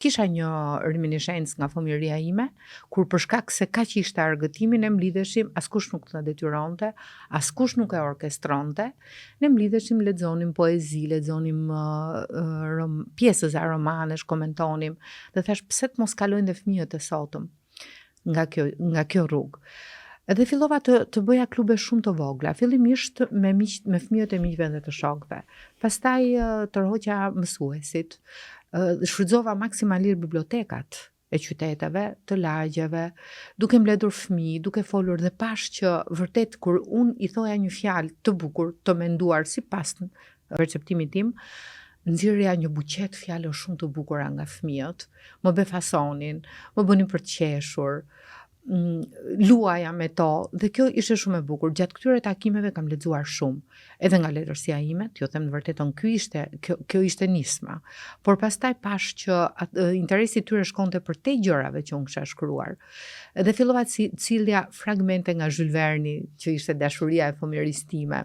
Kisha një reminiscencë nga fëmijëria ime, kur për shkak se kaq ishte argëtimi ne mlidheshim, askush nuk na detyronte, askush nuk e orkestronte, ne mlidheshim, lexonim poezi, lexonim pjesë e romanesh, komentonim, dhe thash pse të mos kalojnë dhe fëmijët e sotëm nga kjo rrugë. Edhe fillova të bëja klube shumë të vogla, fillimisht me fëmijët e miqve dhe të shokëve. Pastaj tërhoqa mësuesit, shfrytëzova maksimalisht bibliotekat e qyteteve, të lagjeve, duke mbledhur fëmijë, duke folur, dhe pash që vërtet kur unë i thoja një fjalë të bukur, të menduar sipas perceptimit tim, nxirrja një buqet fjalësh shumë të bukura nga fëmijët, më befasonin, më bënin për të qeshur, luaja me to, dhe kjo ishte shumë e bukur. Gjatë këtyre takimeve kam lexuar shumë, edhe nga letërsia ime, t'ju them të vërtetën, kjo ishte nisma. Por pastaj pash që interesi i tyre shkonte për te gjërave që unë kisha shkruar. Dhe fillova të cilja fragmente nga Jules Verne, që ishte dashuria e fëmijërisë time.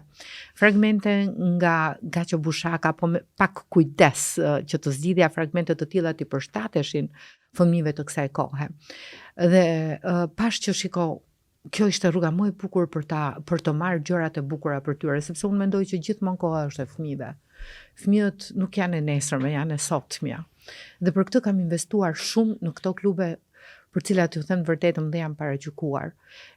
Fragmente nga Gaço Bushaka, po me pak kujdes që të zgjidhja fragmente të tilla të përshtateshin fëmijëve të kësaj kohe. Dhe pash që shiko, kjo ishte rruga më e bukur për të marrë gjërat e bukura për tyre, sepse unë mendoj që gjithmonë koha është e fëmijëve. Fëmijët nuk janë e nesërme, janë e sotmja. Dhe për këtë kam investuar shumë në këto klube për cilat ju them vërtetëm dhe jam paragjykuar.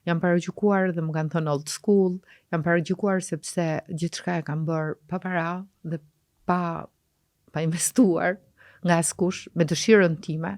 Jam paragjykuar dhe më kanë thënë old school, jam paragjykuar sepse gjithçka e kam bërë pa para dhe pa investuar nga askush, me dëshirën time.